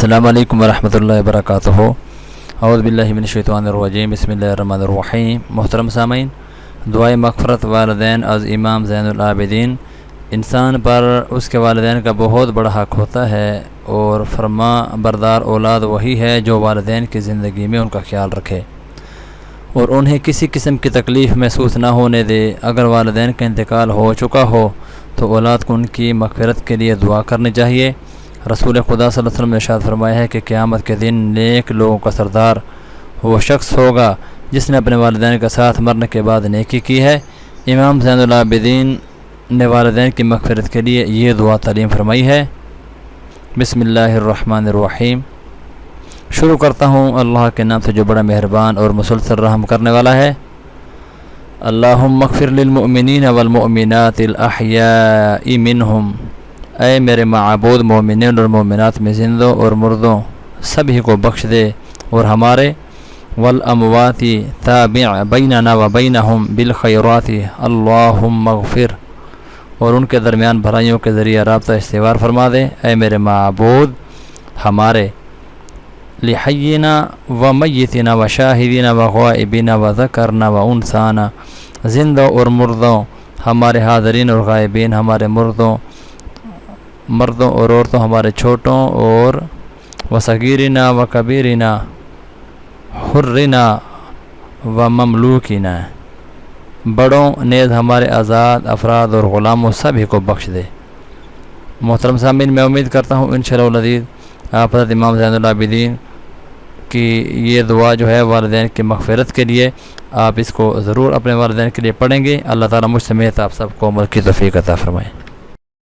السلام علیکم ورحمۃ اللہ وبرکاتہ۔ اعوذ باللہ من الشیطان الرجیم، بسم اللہ الرحمن الرحیم۔ محترم سامعین، دعائے مغفرت والدین از امام زین العابدین۔ انسان پر اس کے والدین کا بہت بڑا حق ہوتا ہے، اور فرما بردار اولاد وہی ہے جو والدین کی زندگی میں ان کا خیال رکھے اور انہیں کسی قسم کی تکلیف محسوس نہ ہونے دے۔ اگر والدین کا انتقال ہو چکا ہو تو اولاد کو ان کی مغفرت کے لیے دعا کرنی چاہیے۔ رسول خدا صلی اللہ علیہ وسلم نے ارشاد فرمایا ہے کہ قیامت کے دن نیک لوگوں کا سردار وہ شخص ہوگا جس نے اپنے والدین کا ساتھ مرنے کے بعد نیکی کی ہے۔ امام زین العابدین نے والدین کی مغفرت کے لیے یہ دعا تعلیم فرمائی ہے۔ بسم اللہ الرحمن الرحیم۔ شروع کرتا ہوں اللہ کے نام سے جو بڑا مہربان اور مسلسل رحم کرنے والا ہے۔ اللہم اغفر للمؤمنین والمؤمنات الاحیاء منہم، اے میرے معبود مومنین اور مومنات میں زندوں اور مردوں سبھی کو بخش دے، اور ہمارے والاموات تابع بیننا و بینہم بالخیرات اللہم اغفر، اور ان کے درمیان بھلائیوں کے ذریعہ رابطہ استوار فرما دے۔ اے میرے معبود ہمارے لحینا و میتنا و شاہدین و غائبین و ذکرنا و انسانا، زندوں اور مردوں، ہمارے حاضرین اور غائبین، ہمارے مردوں اور عورتوں، ہمارے چھوٹوں اور وصغیرنا و کبیرنا، حرنا و مملوکنا، بڑوں نیز ہمارے آزاد افراد اور غلاموں سبھی کو بخش دے۔ محترم سامعین، میں امید کرتا ہوں انشاءاللہ العزیز آپ حضرت امام زین العابدین کی یہ دعا جو ہے والدین کی مغفرت کے لیے، آپ اس کو ضرور اپنے والدین کے لیے پڑھیں گے۔ اللہ تعالیٰ مجھ سمیت آپ سب کو عمل کی توفیق عطا فرمائے۔